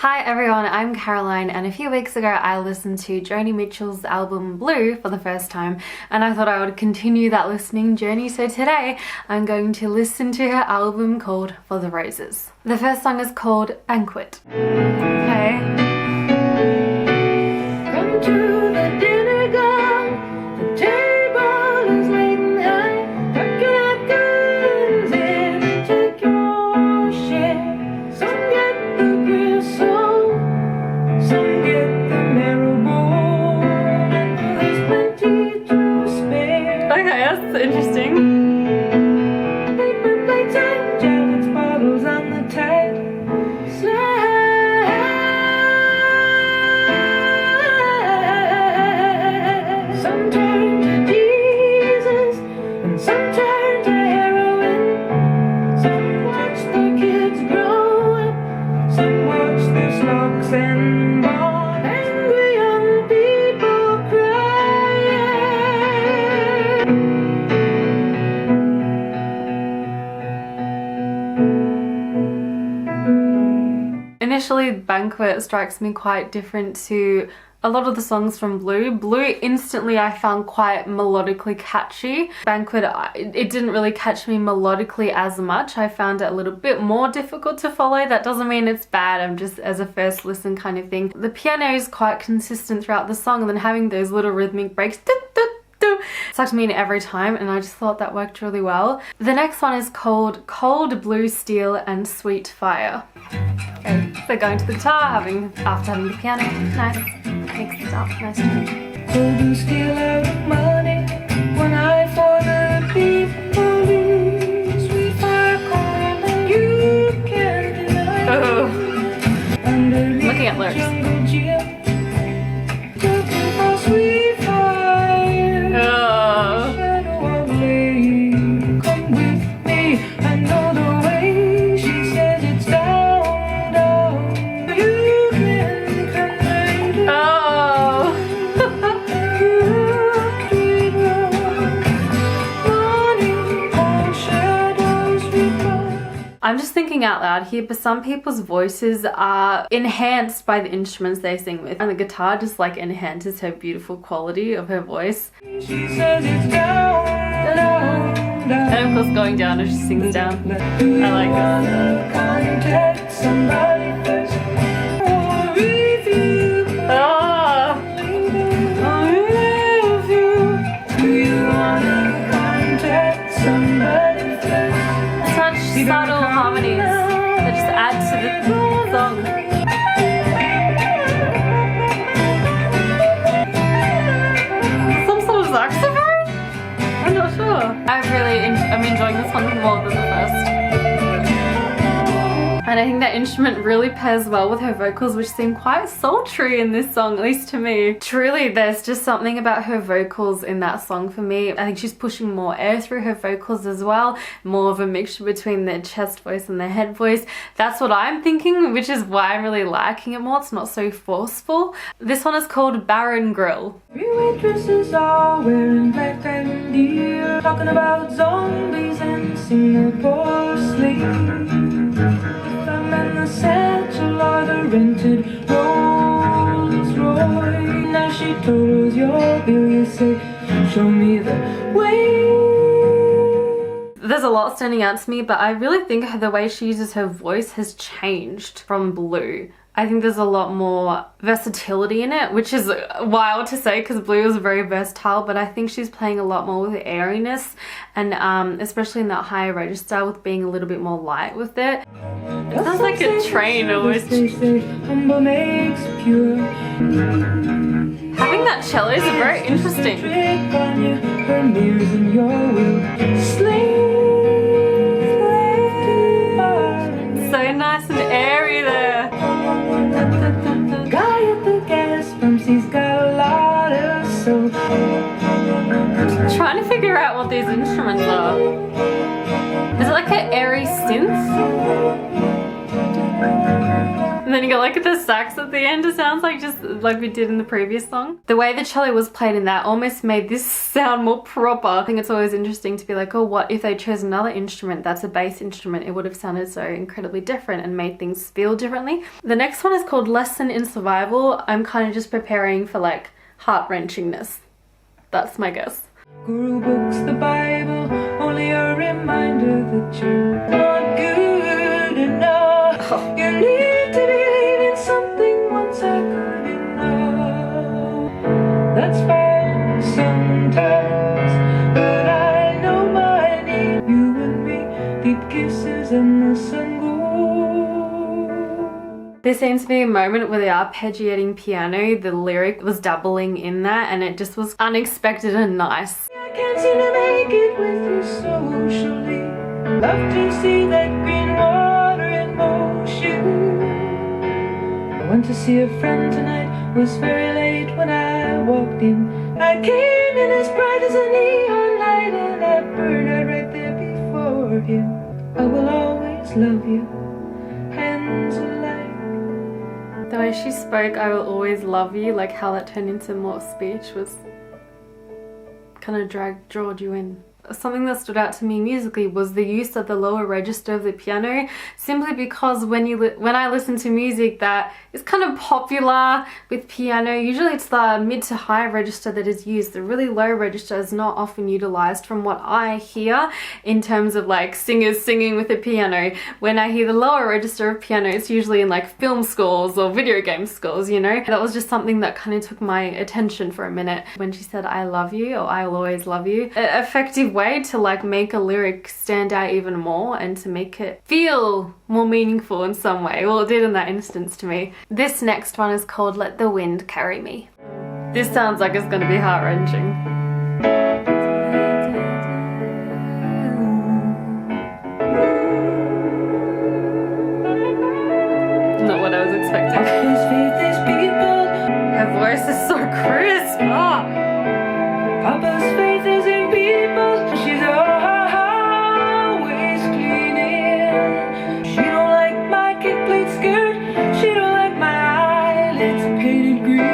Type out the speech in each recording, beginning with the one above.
Hi everyone, I'm Caroline, and a few weeks ago I listened to Joni Mitchell's album Blue for the first time, and I thought I would continue that listening journey, so today I'm going to listen to her album called For the Roses. The first song is called Banquet. Okay. Come to the dinner gong, the table is laid high, tuck your guns in and take your share. Some get the gristle, some get the marrow, and there's plenty to spare. Okay, that's interesting. Paper plates and gelatin bottles on the tide. Some turn to Jesus, and some turn to heroin. Some watch the kids grow up, some watch their smokes and bond. Angry young people crying. Initially, Banquet strikes me quite different to a lot of the songs from Blue. Blue instantly I found quite melodically catchy. Banquet, it didn't really catch me melodically as much. I found it a little bit more difficult to follow. That doesn't mean it's bad, I'm just as a first listen kind of thing. The piano is quite consistent throughout the song, and then having those little rhythmic breaks sucked me in every time, and I just thought that worked really well. The next one is called Cold Blue Steel and Sweet Fire. Okay, so going to the guitar, after having the piano, nice, mix it up, nice tune. Cold blue steel out of money, one eye for the people, sweet fire cold and you can't deny. Oh, looking at lyrics. Looking for sweet fire. Oh. Shadow of lady, come with me, I know the way. She says it's down, down. You can come later. Oh. I'm just thinking out loud here, but some people's voices are enhanced by the instruments they sing with, and the guitar just like enhances her beautiful quality of her voice. She says it's down, down, down. And of course going down as she sings down. I like it. Contact somebody first. Such subtle harmonies that just add to the song. Some sort of saxophone? I'm not sure. I'm enjoying this one more than the first. And I think that instrument really pairs well with her vocals, which seem quite sultry in this song, at least to me. Truly, there's just something about her vocals in that song for me. I think she's pushing more air through her vocals as well, more of a mixture between the chest voice and the head voice. That's what I'm thinking, which is why I'm really liking it more. It's not so forceful. This one is called Barren Grill. Three waitresses are wearing black and deer, talking about zombies and Singapore sleep. And the satchel are the rented Rolls Royce. Now she totals your bill, you say, show me the way. There's a lot standing out to me, but I really think the way she uses her voice has changed from Blue. I think there's a lot more versatility in it, which is wild to say because Blue is very versatile, but I think she's playing a lot more with airiness, and especially in that higher register with being a little bit more light with it. It sounds like a train almost. Having that cello is very interesting. So nice and airy there. Guy at the gas pump, he's got a lot of soul. Trying to figure out what these instruments are. Is it like an airy synth? And then you got like the sax at the end. It sounds like just like we did in the previous song. The way the cello was played in that almost made this sound more proper. I think it's always interesting to be like, oh, what if they chose another instrument that's a bass instrument? It would have sounded so incredibly different and made things feel differently. The next one is called Lesson in Survival. I'm kind of just preparing for like heart-wrenchingness. That's my guess. Guru books, the Bible, only a reminder that you're not good enough. You need to believe in something once I could enough. That's fine sometimes, but I know my need. You and me, deep kisses and the sun goes. There seems to be a moment with the arpeggiating piano, the lyric was doubling in that, and it just was unexpected and nice. I can't seem to make it with you socially. Love to see that green water in motion. I went to see a friend tonight, was very late when I walked in. I came in as bright as a neon light, and I burned out right there before him. I will always love you, hands alike. The way she spoke, I will always love you, like how that turned into more speech was kind of drawed you in. Something that stood out to me musically was the use of the lower register of the piano, simply because when I listen to music that is kind of popular with piano, usually it's the mid to high register that is used. The really low register is not often utilized from what I hear in terms of like singers singing with a piano. When I hear the lower register of piano, it's usually in like film scores or video game scores, you know? That was just something that kind of took my attention for a minute when she said I love you or I'll always love you. An effective way to like make a lyric stand out even more and to make it feel more meaningful in some way. Well, it did in that instance to me. This next one is called Let the Wind Carry Me. This sounds like it's going to be heart-wrenching. Not what I was expecting. Her voice is so crisp. Oh. Papa's faith is in people. She's always cleaning. She don't like my kid plate skirt. She don't like my eyelids painted green.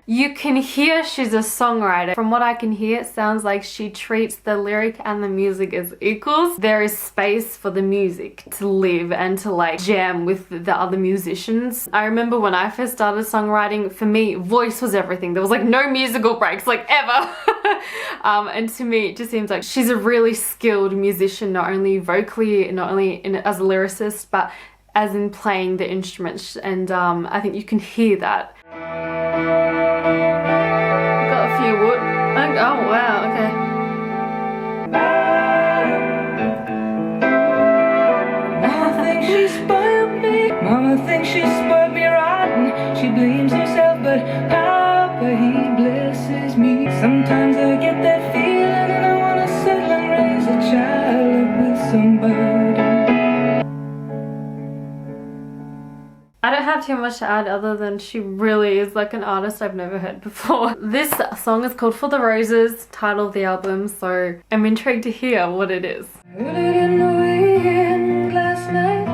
You can hear she's a songwriter. From what I can hear, it sounds like she treats the lyric and the music as equals. There is space for the music to live and to like jam with the other musicians. I remember when I first started songwriting, for me, voice was everything. There was like no musical breaks, like ever. And to me, it just seems like she's a really skilled musician, not only vocally, not only as a lyricist, but as in playing the instruments. And I think you can hear that. Got a few wood. Oh wow, okay. Mama thinks she spoiled me. Mama thinks she spoiled me rotten. She blames herself, but Papa, he blesses me. Sometimes I get that feeling and I wanna settle and raise a child up with somebody. I don't have too much to add other than she really is like an artist I've never heard before. This song is called For the Roses, title of the album, so I'm intrigued to hear what it is. Heard it in the wind last night,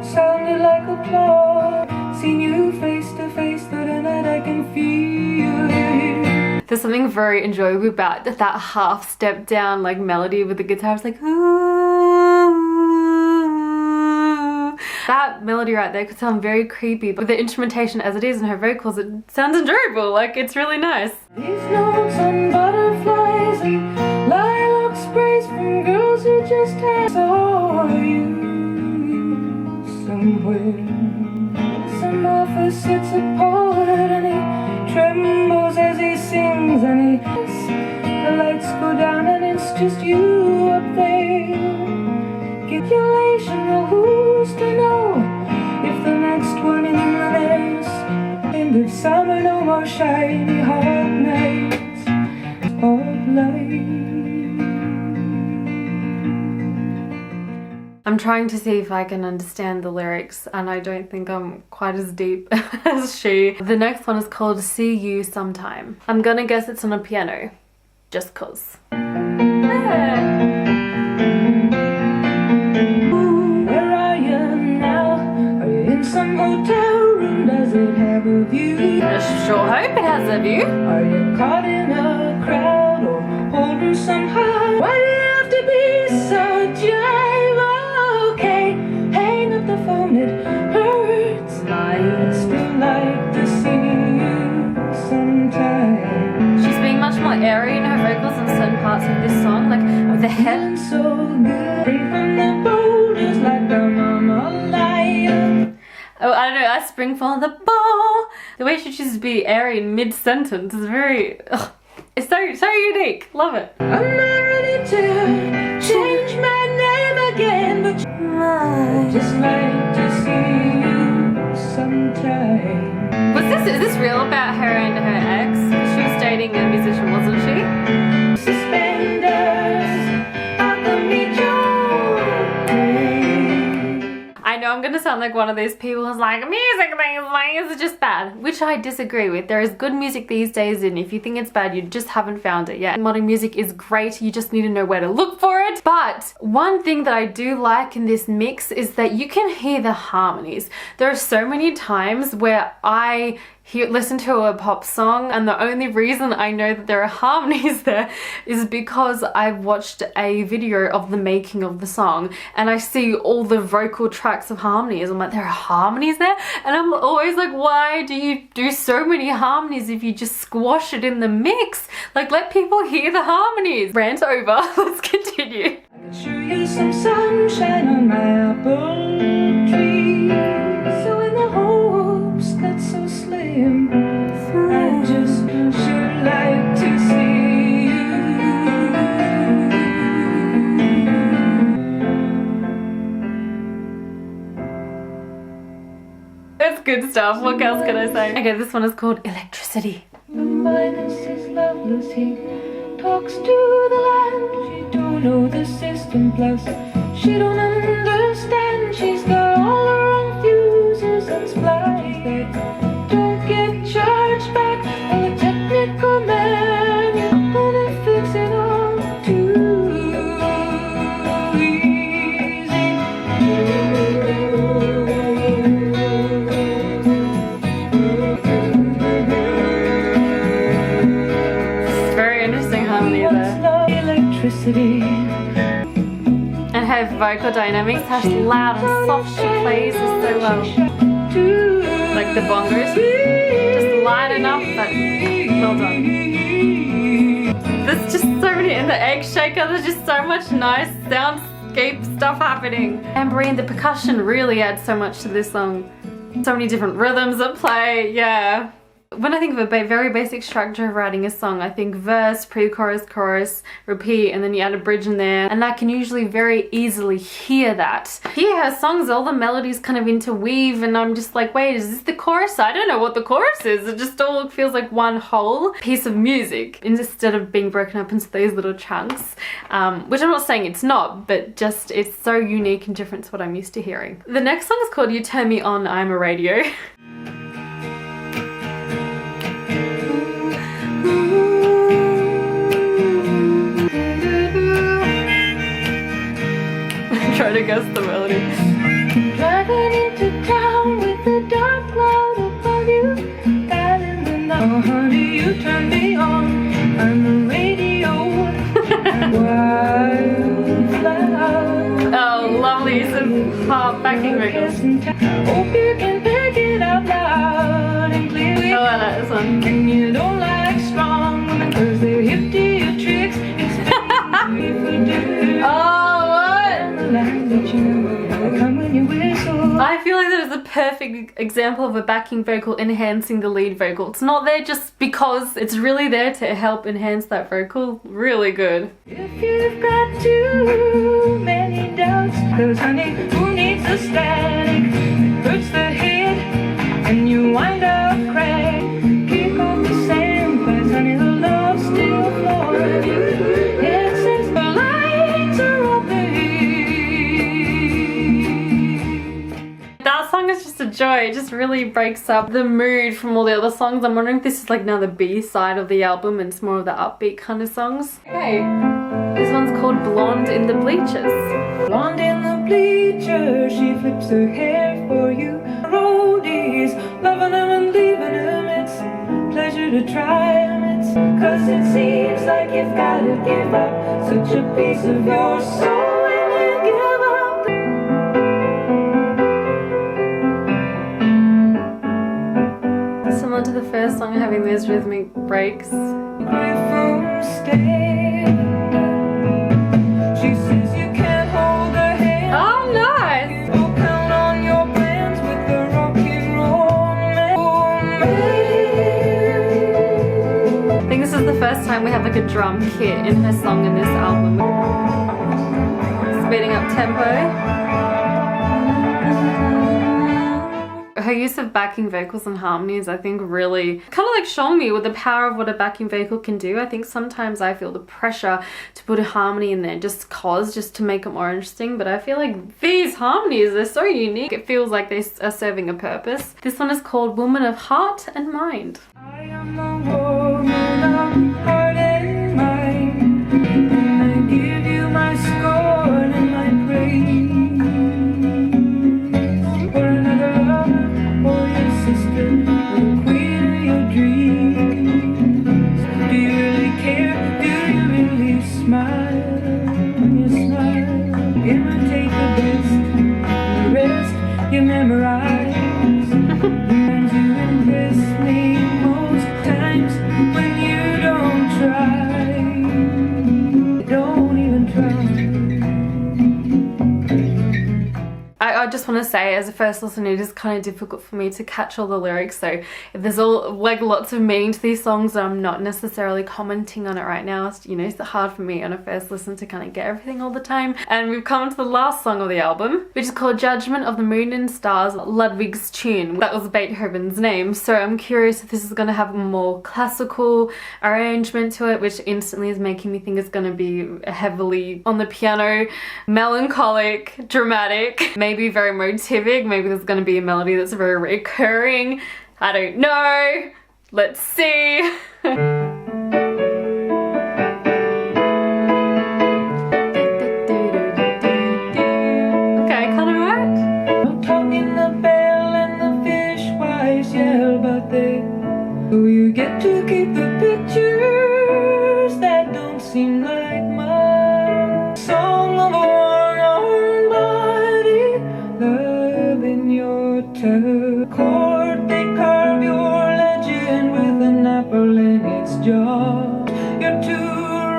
sounded like applause. Seen you face to face, the night I can feel it. There's something very enjoyable about that half step down like melody with the guitar. It's like ooh. That melody right there could sound very creepy, but the instrumentation as it is and her vocals, it sounds enjoyable. Like it's really nice. These notes on butterflies and lilac sprays from girls who just saw you somewhere. Some office sits apart and he trembles as he sings and the lights go down and it's just you up there. Calculation, well, who's to know if the next one in the nest in the summer, no more shiny hot nights of light. I'm trying to see if I can understand the lyrics, and I don't think I'm quite as deep as she. The next one is called See You Sometime. I'm gonna guess it's on a piano, just cause. Yeah. Where are you now? Are you in some hotel room? Does it have a view? I sure hope it has a view. Are you caught in a crowd or holding some high? Why do you have to be so jive? Okay, hang up the phone, it hurts. I'd still like to see you sometime. She's being much more airy in her vocals in certain parts of this song, like with the head. So good, free from the boulders like a mama lion. Oh, I don't know, I spring for the ball. The way she chooses to be airy in mid-sentence is very, it's so unique. Love it. I'm not ready to change my name again, but I'd just like to see you sometime. Is this real about her and her ex? She was dating a musician, wasn't she? Suspenders, I can meet you. I know I'm gonna sound like one of those people who's like, music things is just bad, which I disagree with. There is good music these days, and if you think it's bad, you just haven't found it yet. Modern music is great, you just need to know where to look for it. But one thing that I do like in this mix is that you can hear the harmonies. There are so many times where I listen to a pop song and the only reason I know that there are harmonies there is because I've watched a video of the making of the song and I see all the vocal tracks of harmonies. I'm like, there are harmonies there? And I'm always like, why do you do so many harmonies if you just squash it in the mix? Like, let people hear the harmonies. Rant over. Let's continue. I can show you some sunshine on my apple tree. So in the hopes that's so slim, I just should like to see you. It's good stuff. What else can I say? Okay, this one is called Electricity. The minus is loveless, he talks to the land. She don't know the system, plus she don't understand. She's got all her own fuses and splice that don't get charged back. And the technical man, you're gonna fix it all too electricity. And her vocal dynamics, how loud and soft she plays is so well. Like the bongos, just light enough, but well done. There's just so many, in the egg shaker, there's just so much nice soundscape stuff happening. Tambourine, the percussion really adds so much to this song. So many different rhythms at play, yeah. When I think of a very basic structure of writing a song, I think verse, pre-chorus, chorus, repeat, and then you add a bridge in there, and I can usually very easily hear that. Here, her songs, all the melodies kind of interweave, and I'm just like, wait, is this the chorus? I don't know what the chorus is. It just all feels like one whole piece of music instead of being broken up into those little chunks, which I'm not saying it's not, but just it's so unique and different to what I'm used to hearing. The next song is called You Turn Me On, I'm a Radio. Try to guess the melody. Driving into town with a dark cloud above you, dialing the number. Oh, honey, you turn me on. I'm the radio. Oh, lovely use of backing vocals. Hope you can pick it up loud and clearly. Oh, I like this one. And you don't like strong women 'cause they're hip to your tricks. Oh, what? Come when you whistle. I feel like that is a perfect example of a backing vocal enhancing the lead vocal. It's not there just because, it's really there to help enhance that vocal. Really good. If you've got too many doubts, 'cause honey, who needs a static? It hurts the head and you wind up cracked. Kick off the sand, 'cause honey, the love's still flowing. Yeah, since the lights are open. joy. It just really breaks up the mood from all the other songs. I'm wondering if this is like now the B side of the album and it's more of the upbeat kind of songs. Okay, this one's called Blonde in the Bleachers. Blonde in the bleachers, she flips her hair for you. Roadies, loving them and leaving them, it's a pleasure to try them. It's 'cause it seems like you've gotta give up such a piece of your soul when you give up. Similar to the first song, having those rhythmic breaks. From stand, she says you can't hold her hand. Oh, nice! Don't count on your plans with the rock and roll man. I think this is the first time we have like a drum kit in her song in this album. Speeding up tempo. Her use of backing vocals and harmonies, I think, really kind of like showing me with the power of what a backing vocal can do. I think sometimes I feel the pressure to put a harmony in there just to make it more interesting, but I feel like these harmonies are so unique. It feels like they are serving a purpose. This one is called Woman of Heart and Mind. I am a woman of heart and mind, and I give you my scorn and my praise. For another lover, or your sister, or the queen of your dreams. Do you really care? Do you really smile when you smile? Imitate the best, the rest you memorize. And you impress me most times when you don't try. Don't even try. I just want to say, as a first listen, it is kind of difficult for me to catch all the lyrics, so if there's all like lots of meaning to these songs, I'm not necessarily commenting on it right now. It's, you know, it's hard for me on a first listen to kind of get everything all the time. And we've come to the last song of the album, which is called Judgement of the Moon and Stars, Ludwig's Tune. That was Beethoven's name, so I'm curious if this is going to have a more classical arrangement to it, which instantly is making me think it's going to be heavily on the piano, melancholic, dramatic, maybe very motivic. Maybe there's going to be a melody that's very recurring. I don't know. Let's see. Okay, kind of right. I'm talking the bell and the fishwives yell, but they, so you get to keep the pictures that don't seem like mine. Song of a worn body, love in your court. They carve your legend with an apple in its jaw. You're too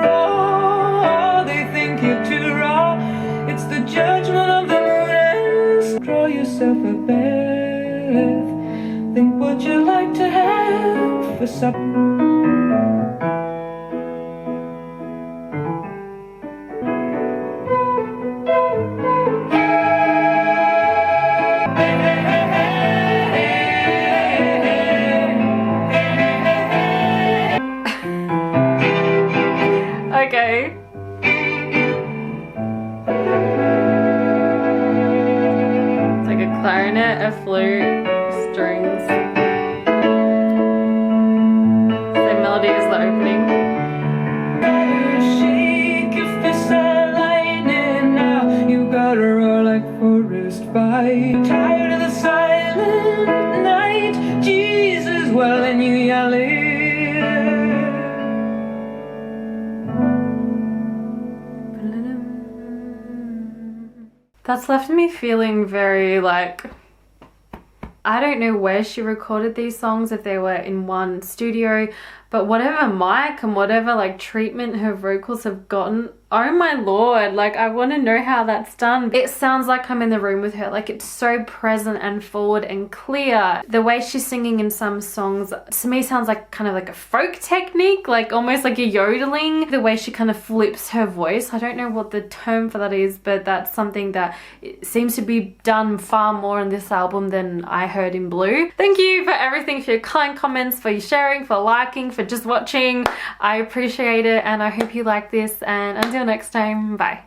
raw, they think you're too raw. It's the judgment of the moon and draw yourself a bath. Think what you like to have for supper. Okay. It's like a clarinet, a flute, strings. The melody is the opening. Shake your fist at lightning now. You gotta roar like forest fire. Tired of the silent night. Jesus, well, and you yell it. That's left me feeling very like, I don't know where she recorded these songs, if they were in one studio, but whatever mic and whatever like treatment her vocals have gotten, oh my lord, like I want to know how that's done. It sounds like I'm in the room with her, like it's so present and forward and clear. The way she's singing in some songs to me sounds like kind of like a folk technique, like almost like a yodeling. The way she kind of flips her voice, I don't know what the term for that is, but that's something that seems to be done far more in this album than I heard in Blue. Thank you for everything, for your kind comments, for your sharing, for liking, for just watching. I appreciate it, and I hope you like this, and until next time, bye.